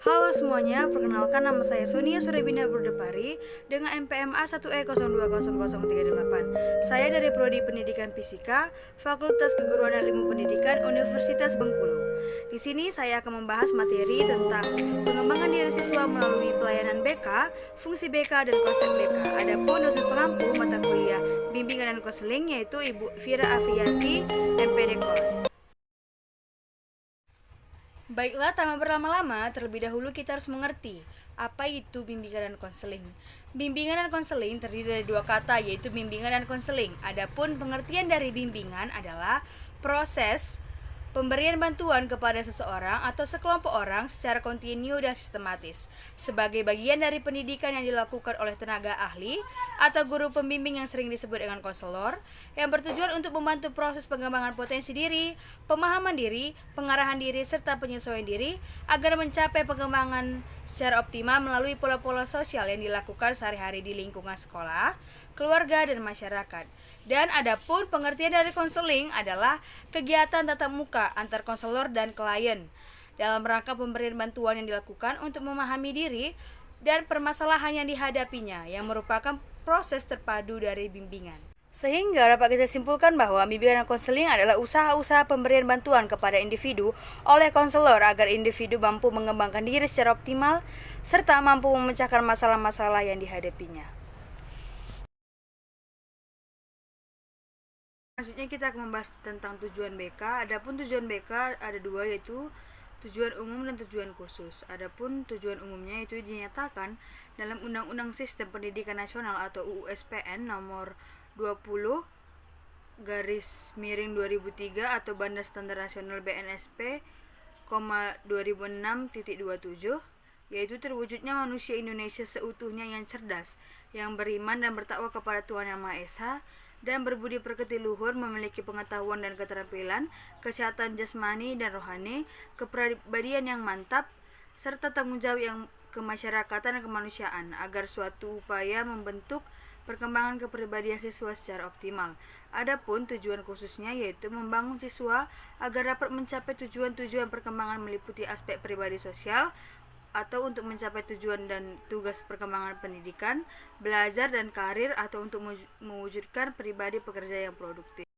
Halo semuanya, perkenalkan nama saya Sonia Surebina Burdepari dengan NPM A1E020038. Saya dari Prodi Pendidikan Fisika, Fakultas Keguruan dan Ilmu Pendidikan Universitas Bengkulu. Di sini saya akan membahas materi tentang pengembangan diri siswa melalui pelayanan BK, fungsi BK dan konsep BK. Adapun dosen pengampu mata kuliah bimbingan dan konseling yaitu Ibu Fira Afianti, MPD Kos. Baiklah, tanpa berlama-lama, terlebih dahulu kita harus mengerti apa itu bimbingan dan konseling. Bimbingan dan konseling terdiri dari dua kata, yaitu bimbingan dan konseling. Adapun pengertian dari bimbingan adalah proses pemberian bantuan kepada seseorang atau sekelompok orang secara kontinu dan sistematis sebagai bagian dari pendidikan yang dilakukan oleh tenaga ahli atau guru pembimbing yang sering disebut dengan konselor yang bertujuan untuk membantu proses pengembangan potensi diri, pemahaman diri, pengarahan diri, serta penyesuaian diri agar mencapai pengembangan secara optimal melalui pola-pola sosial yang dilakukan sehari-hari di lingkungan sekolah, keluarga, dan masyarakat. Dan adapun pengertian dari konseling adalah kegiatan tatap muka antar konselor dan klien dalam rangka pemberian bantuan yang dilakukan untuk memahami diri dan permasalahan yang dihadapinya yang merupakan proses terpadu dari bimbingan. Sehingga dapat kita simpulkan bahwa bimbingan dan konseling adalah usaha-usaha pemberian bantuan kepada individu oleh konselor agar individu mampu mengembangkan diri secara optimal serta mampu memecahkan masalah-masalah yang dihadapinya. Selanjutnya kita akan membahas tentang tujuan BK. Adapun tujuan BK ada dua, yaitu tujuan umum dan tujuan khusus. Adapun tujuan umumnya itu dinyatakan dalam Undang-Undang Sistem Pendidikan Nasional atau UUSPN nomor 20 garis miring 2003 atau Banda Standar Nasional BNSP, 2006.27, yaitu terwujudnya manusia Indonesia seutuhnya yang cerdas, yang beriman dan bertakwa kepada Tuhan Yang Maha Esa, dan berbudi pekerti luhur, memiliki pengetahuan dan keterampilan, kesehatan jasmani dan rohani, kepribadian yang mantap, serta tanggung jawab yang kemasyarakatan dan kemanusiaan, agar suatu upaya membentuk perkembangan kepribadian siswa secara optimal. Adapun tujuan khususnya yaitu membangun siswa agar dapat mencapai tujuan-tujuan perkembangan meliputi aspek pribadi sosial, atau untuk mencapai tujuan dan tugas perkembangan pendidikan, belajar dan karir, atau untuk mewujudkan pribadi pekerja yang produktif.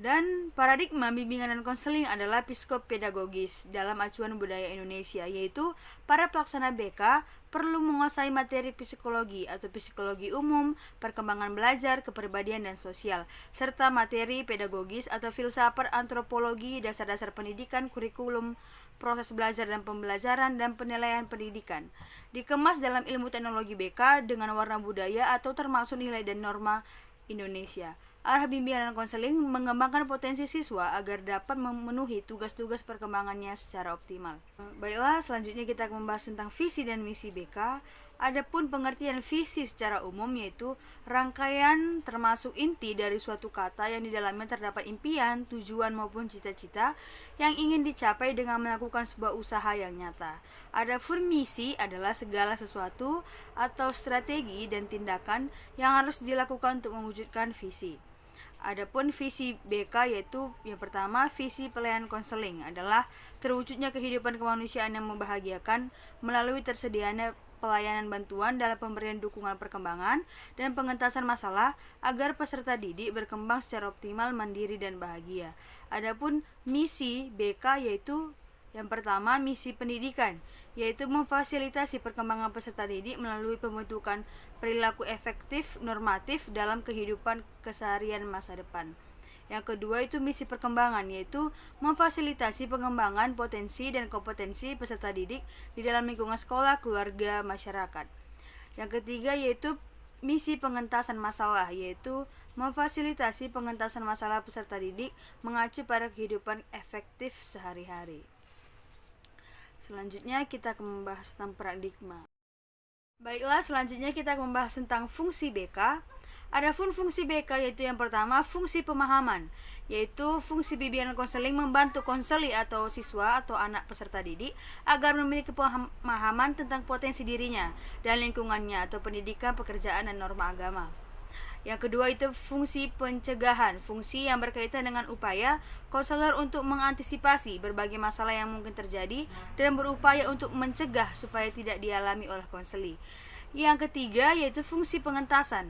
Dan paradigma bimbingan dan konseling adalah psikopedagogis dalam acuan budaya Indonesia, yaitu para pelaksana BK perlu menguasai materi psikologi atau psikologi umum, perkembangan belajar, kepribadian dan sosial, serta materi pedagogis atau filsafat antropologi, dasar-dasar pendidikan, kurikulum, proses belajar dan pembelajaran, dan penilaian pendidikan. Dikemas dalam ilmu teknologi BK dengan warna budaya atau termasuk nilai dan norma Indonesia. Arah bimbingan dan konseling mengembangkan potensi siswa agar dapat memenuhi tugas-tugas perkembangannya secara optimal. Baiklah, selanjutnya kita akan membahas tentang visi dan misi BK. Adapun pengertian visi secara umum yaitu rangkaian termasuk inti dari suatu kata yang di dalamnya terdapat impian, tujuan maupun cita-cita yang ingin dicapai dengan melakukan sebuah usaha yang nyata. Adapun misi adalah segala sesuatu atau strategi dan tindakan yang harus dilakukan untuk mewujudkan visi. Adapun visi BK yaitu yang pertama, visi pelayanan konseling adalah terwujudnya kehidupan kemanusiaan yang membahagiakan melalui tersedianya pelayanan bantuan dalam pemberian dukungan perkembangan dan pengentasan masalah agar peserta didik berkembang secara optimal, mandiri dan bahagia. Adapun misi BK yaitu yang pertama, misi pendidikan, yaitu memfasilitasi perkembangan peserta didik melalui pembentukan perilaku efektif normatif dalam kehidupan keseharian masa depan. Yang kedua itu misi perkembangan, yaitu memfasilitasi pengembangan potensi dan kompetensi peserta didik di dalam lingkungan sekolah, keluarga, masyarakat. Yang ketiga yaitu misi pengentasan masalah, yaitu memfasilitasi pengentasan masalah peserta didik mengacu pada kehidupan efektif sehari-hari. Selanjutnya kita akan membahas tentang paradigma. Baiklah, selanjutnya kita akan membahas tentang fungsi BK. Adapun fungsi BK yaitu yang pertama, fungsi pemahaman, yaitu fungsi bimbingan konseling membantu konseli atau siswa atau anak peserta didik agar memiliki pemahaman tentang potensi dirinya dan lingkungannya atau pendidikan, pekerjaan dan norma agama. Yang kedua itu fungsi pencegahan, fungsi yang berkaitan dengan upaya konselor untuk mengantisipasi berbagai masalah yang mungkin terjadi dan berupaya untuk mencegah supaya tidak dialami oleh konseli. Yang ketiga yaitu fungsi pengentasan.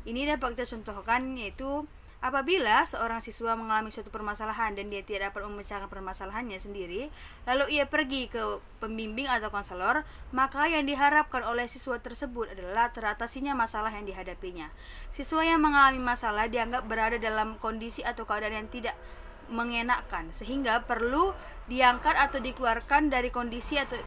Ini dapat kita contohkan yaitu apabila seorang siswa mengalami suatu permasalahan dan dia tidak dapat memecahkan permasalahannya sendiri, lalu ia pergi ke pembimbing atau konselor, maka yang diharapkan oleh siswa tersebut adalah teratasinya masalah yang dihadapinya. Siswa yang mengalami masalah dianggap berada dalam kondisi atau keadaan yang tidak mengenakan, sehingga perlu diangkat atau dikeluarkan dari kondisi atau.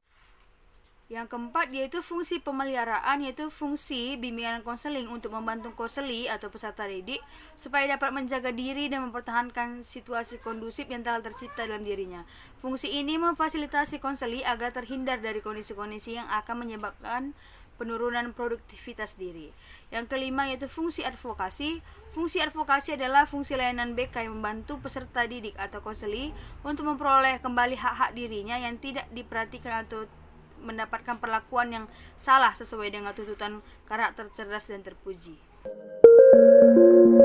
Yang keempat yaitu fungsi pemeliharaan, yaitu fungsi bimbingan konseling untuk membantu konseli atau peserta didik supaya dapat menjaga diri dan mempertahankan situasi kondusif yang telah tercipta dalam dirinya. Fungsi ini memfasilitasi konseli agar terhindar dari kondisi-kondisi yang akan menyebabkan penurunan produktivitas diri. Yang kelima yaitu fungsi advokasi. Fungsi advokasi adalah fungsi layanan BK yang membantu peserta didik atau konseli untuk memperoleh kembali hak-hak dirinya yang tidak diperhatikan atau mendapatkan perlakuan yang salah sesuai dengan tuntutan karakter cerdas dan terpuji.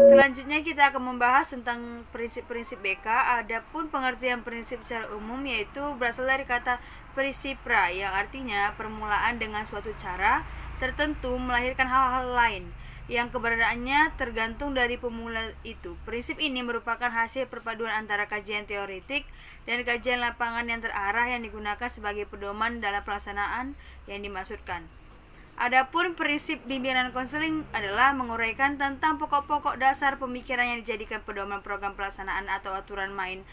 Selanjutnya kita akan membahas tentang prinsip-prinsip BK. Adapun pengertian prinsip secara umum yaitu berasal dari kata principia yang artinya permulaan dengan suatu cara tertentu melahirkan hal-hal lain yang keberadaannya tergantung dari pemula itu. Prinsip ini merupakan hasil perpaduan antara kajian teoretik dan kajian lapangan yang terarah yang digunakan sebagai pedoman dalam pelaksanaan yang dimaksudkan. Adapun prinsip bimbingan konseling adalah menguraikan tentang pokok-pokok dasar pemikiran yang dijadikan pedoman program pelaksanaan atau aturan main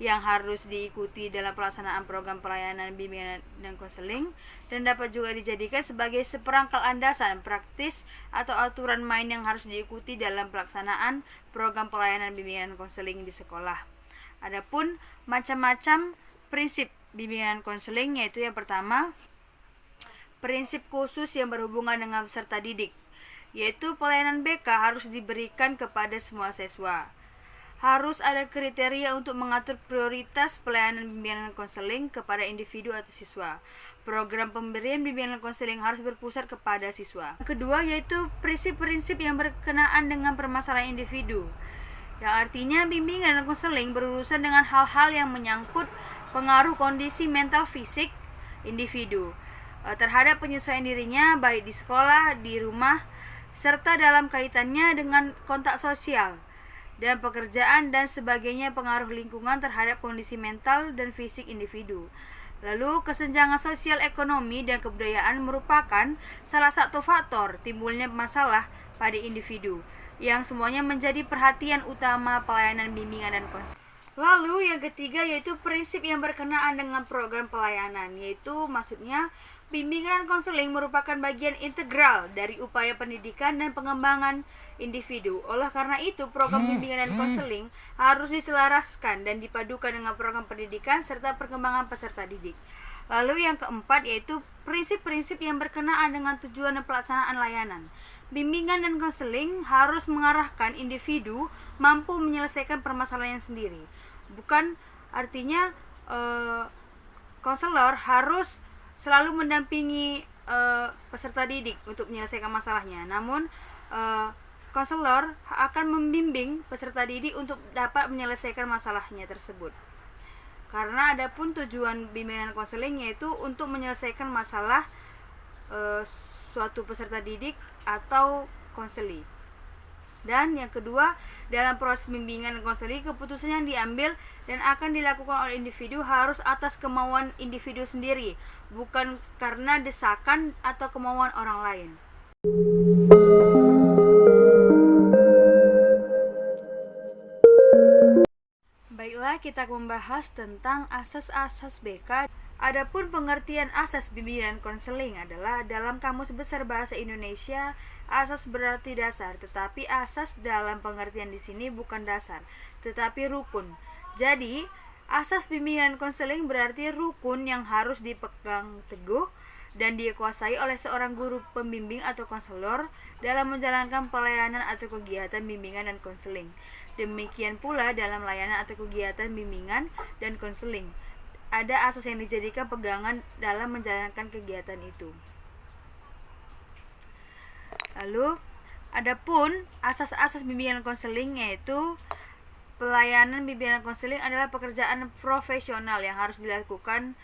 yang harus diikuti dalam pelaksanaan program pelayanan bimbingan dan konseling, dan dapat juga dijadikan sebagai seperangkat landasan praktis atau aturan main yang harus diikuti dalam pelaksanaan program pelayanan bimbingan konseling di sekolah. Adapun macam-macam prinsip bimbingan konseling yaitu yang pertama, prinsip khusus yang berhubungan dengan peserta didik, yaitu pelayanan BK harus diberikan kepada semua siswa. Harus ada kriteria untuk mengatur prioritas pelayanan bimbingan konseling kepada individu atau siswa. Program pemberian bimbingan konseling harus berpusat kepada siswa. Kedua yaitu prinsip-prinsip yang berkenaan dengan permasalahan individu, yang artinya bimbingan dan konseling berurusan dengan hal-hal yang menyangkut pengaruh kondisi mental fisik individu terhadap penyesuaian dirinya baik di sekolah, di rumah, serta dalam kaitannya dengan kontak sosial dan pekerjaan dan sebagainya, pengaruh lingkungan terhadap kondisi mental dan fisik individu. Lalu kesenjangan sosial, ekonomi, dan kebudayaan merupakan salah satu faktor timbulnya masalah pada individu, yang semuanya menjadi perhatian utama pelayanan bimbingan dan konseling. Lalu yang ketiga yaitu prinsip yang berkenaan dengan program pelayanan, yaitu maksudnya bimbingan dan konseling merupakan bagian integral dari upaya pendidikan dan pengembangan individu. Oleh karena itu, program bimbingan dan konseling harus diselaraskan dan dipadukan dengan program pendidikan serta perkembangan peserta didik. Lalu yang keempat yaitu prinsip-prinsip yang berkenaan dengan tujuan dan pelaksanaan layanan. Bimbingan dan konseling harus mengarahkan individu mampu menyelesaikan permasalahan sendiri. Bukan artinya konselor harus selalu mendampingi peserta didik untuk menyelesaikan masalahnya. Namun konselor akan membimbing peserta didik untuk dapat menyelesaikan masalahnya tersebut. Karena adapun tujuan bimbingan konseling yaitu untuk menyelesaikan masalah suatu peserta didik atau konseli. Dan yang kedua, dalam proses bimbingan dan konseling, keputusan yang diambil dan akan dilakukan oleh individu harus atas kemauan individu sendiri, bukan karena desakan atau kemauan orang lain. Baiklah, kita membahas tentang asas-asas BK. Adapun pengertian asas bimbingan konseling adalah dalam Kamus Besar Bahasa Indonesia, asas berarti dasar, tetapi asas dalam pengertian di sini bukan dasar, tetapi rukun. Jadi, asas bimbingan konseling berarti rukun yang harus dipegang teguh dan dikuasai oleh seorang guru pembimbing atau konselor dalam menjalankan pelayanan atau kegiatan bimbingan dan konseling. Demikian pula dalam layanan atau kegiatan bimbingan dan konseling, ada asas yang dijadikan pegangan dalam menjalankan kegiatan itu. Lalu, Adapun asas-asas bimbingan konseling yaitu pelayanan bimbingan konseling adalah pekerjaan profesional yang harus dilakukan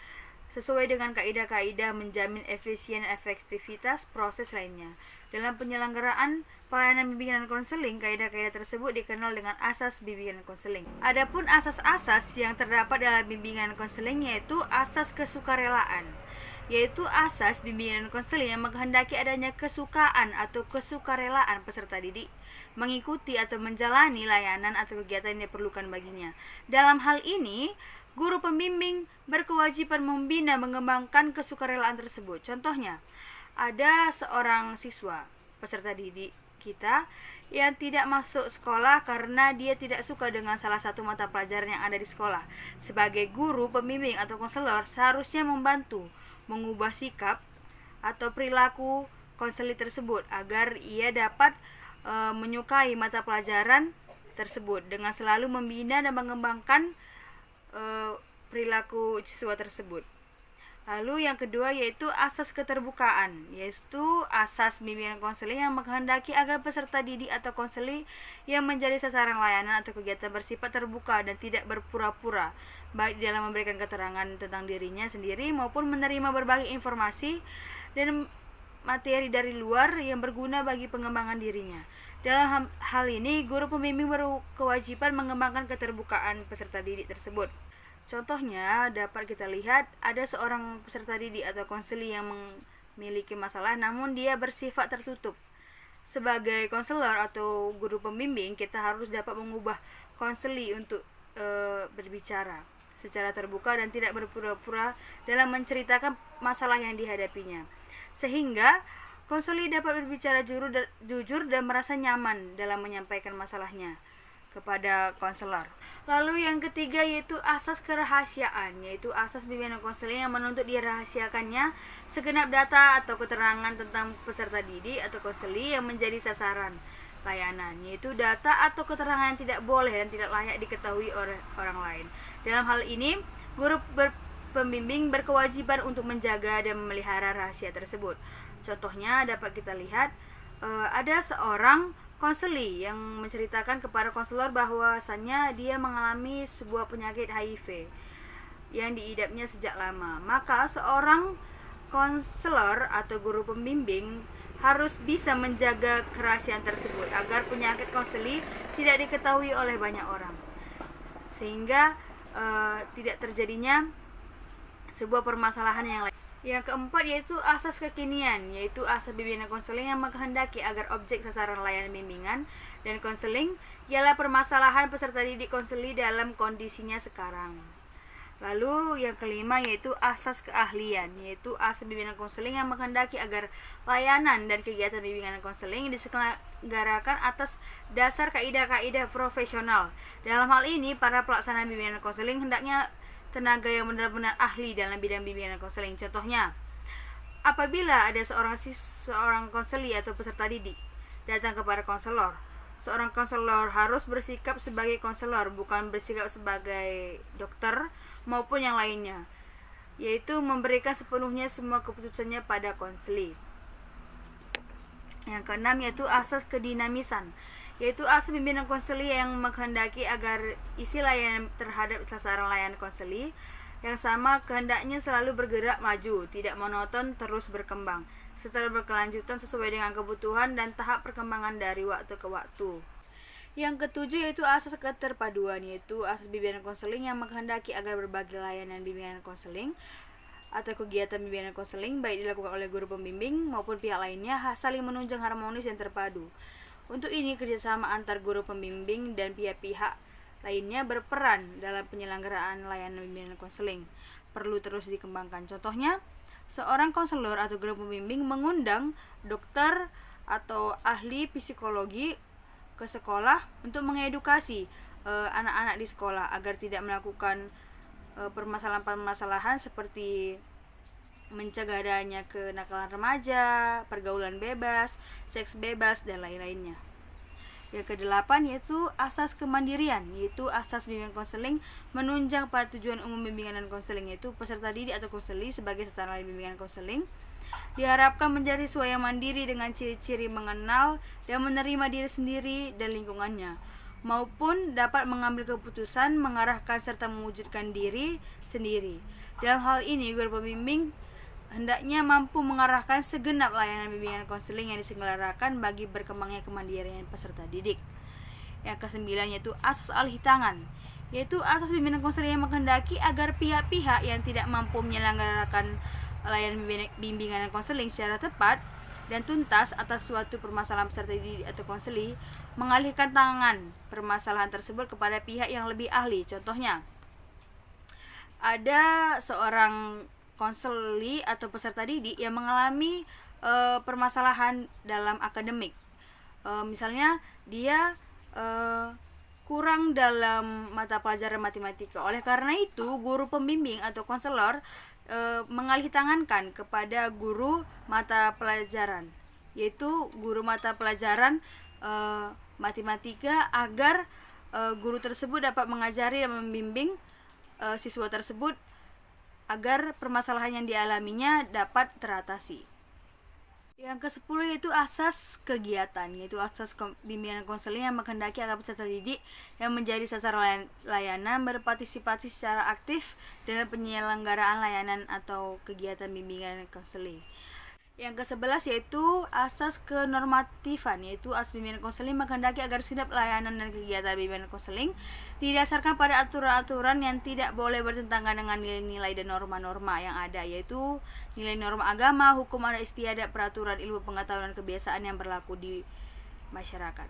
sesuai dengan kaidah-kaidah menjamin efisien efektivitas proses lainnya. Dalam penyelenggaraan pelayanan bimbingan konseling, kaidah-kaidah tersebut dikenal dengan asas bimbingan konseling. Adapun asas-asas yang terdapat dalam bimbingan konseling yaitu asas kesukarelaan, yaitu asas bimbingan konseling yang menghendaki adanya kesukaan atau kesukarelaan peserta didik mengikuti atau menjalani layanan atau kegiatan yang diperlukan baginya. Dalam hal ini, guru pembimbing berkewajiban membina mengembangkan kesukarelaan tersebut. Contohnya, ada seorang siswa peserta didik kita yang tidak masuk sekolah karena dia tidak suka dengan salah satu mata pelajaran yang ada di sekolah. Sebagai guru pembimbing atau konselor seharusnya membantu mengubah sikap atau perilaku konselor tersebut agar ia dapat menyukai mata pelajaran tersebut dengan selalu membina dan mengembangkan perilaku siswa tersebut. Lalu yang kedua yaitu asas keterbukaan, yaitu asas bimbingan konseling yang menghendaki agar peserta didik atau konseling yang menjadi sasaran layanan atau kegiatan bersifat terbuka dan tidak berpura-pura, baik dalam memberikan keterangan tentang dirinya sendiri maupun menerima berbagai informasi dan materi dari luar yang berguna bagi pengembangan dirinya. Dalam hal ini, guru pembimbing berkewajiban mengembangkan keterbukaan peserta didik tersebut. Contohnya dapat kita lihat ada seorang peserta didik atau konseling yang memiliki masalah namun dia bersifat tertutup. Sebagai konselor atau guru pembimbing, kita harus dapat mengubah konseli untuk berbicara secara terbuka dan tidak berpura-pura dalam menceritakan masalah yang dihadapinya. Sehingga konseli dapat berbicara jujur dan merasa nyaman dalam menyampaikan masalahnya kepada konselor. Lalu yang ketiga yaitu asas kerahasiaan, yaitu asas bimbingan konseling yang menuntut dirahasiakannya segenap data atau keterangan tentang peserta didik atau konseling yang menjadi sasaran layanan, yaitu data atau keterangan yang tidak boleh dan tidak layak diketahui oleh orang lain. Dalam hal ini, guru pembimbing berkewajiban untuk menjaga dan memelihara rahasia tersebut. Contohnya dapat kita lihat ada seorang konseli yang menceritakan kepada konselor bahwasannya dia mengalami sebuah penyakit HIV yang diidapnya sejak lama. Maka seorang konselor atau guru pembimbing harus bisa menjaga kerahasiaan tersebut agar penyakit konseli tidak diketahui oleh banyak orang, sehingga tidak terjadinya sebuah permasalahan yang lain. Yang keempat yaitu asas kekinian, yaitu asas bimbingan konseling yang menghendaki agar objek sasaran layanan bimbingan dan konseling ialah permasalahan peserta didik konseling dalam kondisinya sekarang. Lalu yang kelima yaitu asas keahlian, yaitu asas bimbingan konseling yang menghendaki agar layanan dan kegiatan bimbingan konseling diselenggarakan atas dasar kaidah-kaidah profesional. Dalam hal ini, para pelaksana bimbingan konseling hendaknya tenaga yang benar-benar ahli dalam bidang bimbingan konseling. Contohnya, apabila ada seorang konseli atau peserta didik datang kepada konselor, seorang konselor harus bersikap sebagai konselor, bukan bersikap sebagai dokter maupun yang lainnya, yaitu memberikan sepenuhnya semua keputusannya pada konseli. Yang keenam yaitu asas kedinamisan, yaitu asas pimpinan konseli yang menghendaki agar isi layanan terhadap sasaran layanan konseli yang sama kehendaknya selalu bergerak maju, tidak monoton, terus berkembang, serta berkelanjutan sesuai dengan kebutuhan dan tahap perkembangan dari waktu ke waktu. Yang ketujuh yaitu asas keterpaduan, yaitu asas bimbingan konseling yang menghendaki agar berbagai layanan bimbingan konseling atau kegiatan bimbingan konseling baik dilakukan oleh guru pembimbing maupun pihak lainnya saling menunjang harmonis dan terpadu. Untuk ini, kerjasama antar guru pembimbing dan pihak-pihak lainnya berperan dalam penyelenggaraan layanan bimbingan konseling perlu terus dikembangkan. Contohnya, seorang konselor atau guru pembimbing mengundang dokter atau ahli psikologi ke sekolah untuk mengedukasi anak-anak di sekolah agar tidak melakukan permasalahan-permasalahan seperti mencegah adanya kenakalan remaja, pergaulan bebas, seks bebas, dan lain-lainnya. Yang kedelapan yaitu asas kemandirian, yaitu asas bimbingan konseling menunjang pada tujuan umum bimbingan dan konseling, yaitu peserta didik atau konseli sebagai sasaran bimbingan konseling Diharapkan menjadi siswa yang mandiri dengan ciri-ciri mengenal dan menerima diri sendiri dan lingkungannya, maupun dapat mengambil keputusan, mengarahkan serta mewujudkan diri sendiri. Dalam hal ini, guru pembimbing hendaknya mampu mengarahkan segenap layanan bimbingan konseling yang diselenggarakan bagi berkembangnya kemandirian peserta didik. Yang kesembilan yaitu asas alih tangan, yaitu asas bimbingan konseling yang menghendaki agar pihak-pihak yang tidak mampu menyelenggarakan layanan bimbingan dan konseling secara tepat dan tuntas atas suatu permasalahan peserta didik atau konseli mengalihkan tangan permasalahan tersebut kepada pihak yang lebih ahli. Contohnya, ada seorang konseli atau peserta didik yang mengalami permasalahan dalam akademik. Misalnya dia kurang dalam mata pelajaran matematika. Oleh karena itu, guru pembimbing atau konselor mengalihtangankan kepada guru mata pelajaran, yaitu guru mata pelajaran matematika, agar guru tersebut dapat mengajari dan membimbing siswa tersebut agar permasalahan yang dialaminya dapat teratasi. Yang ke-10 yaitu asas kegiatan, yaitu asas bimbingan konseling yang menghendaki agar peserta didik yang menjadi sasaran layanan berpartisipasi secara aktif dalam penyelenggaraan layanan atau kegiatan bimbingan konseling. Yang ke-11 yaitu asas kenormatifan, yaitu asas bimbingan konseling menghendaki agar setiap layanan dan kegiatan bimbingan konseling didasarkan pada aturan-aturan yang tidak boleh bertentangan dengan nilai-nilai dan norma-norma yang ada, yaitu nilai norma agama, hukum adat istiadat, peraturan ilmu pengetahuan dan kebiasaan yang berlaku di masyarakat.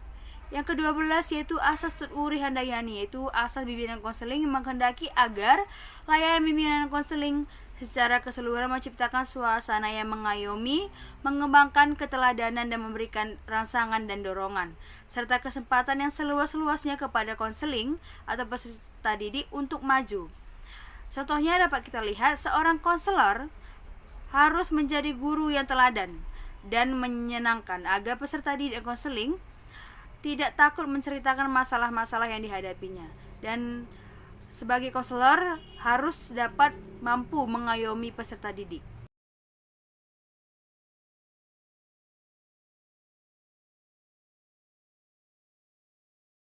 Yang ke-12 yaitu asas Tutwuri Handayani, yaitu asas bimbingan konseling yang menghendaki agar layanan bimbingan konseling secara keseluruhan menciptakan suasana yang mengayomi, mengembangkan keteladanan dan memberikan rangsangan dan dorongan, serta kesempatan yang seluas-luasnya kepada konseling atau peserta didik untuk maju. Contohnya dapat kita lihat, seorang konselor harus menjadi guru yang teladan dan menyenangkan agar peserta didik dan konseling tidak takut menceritakan masalah-masalah yang dihadapinya, dan sebagai konselor harus dapat mampu mengayomi peserta didik.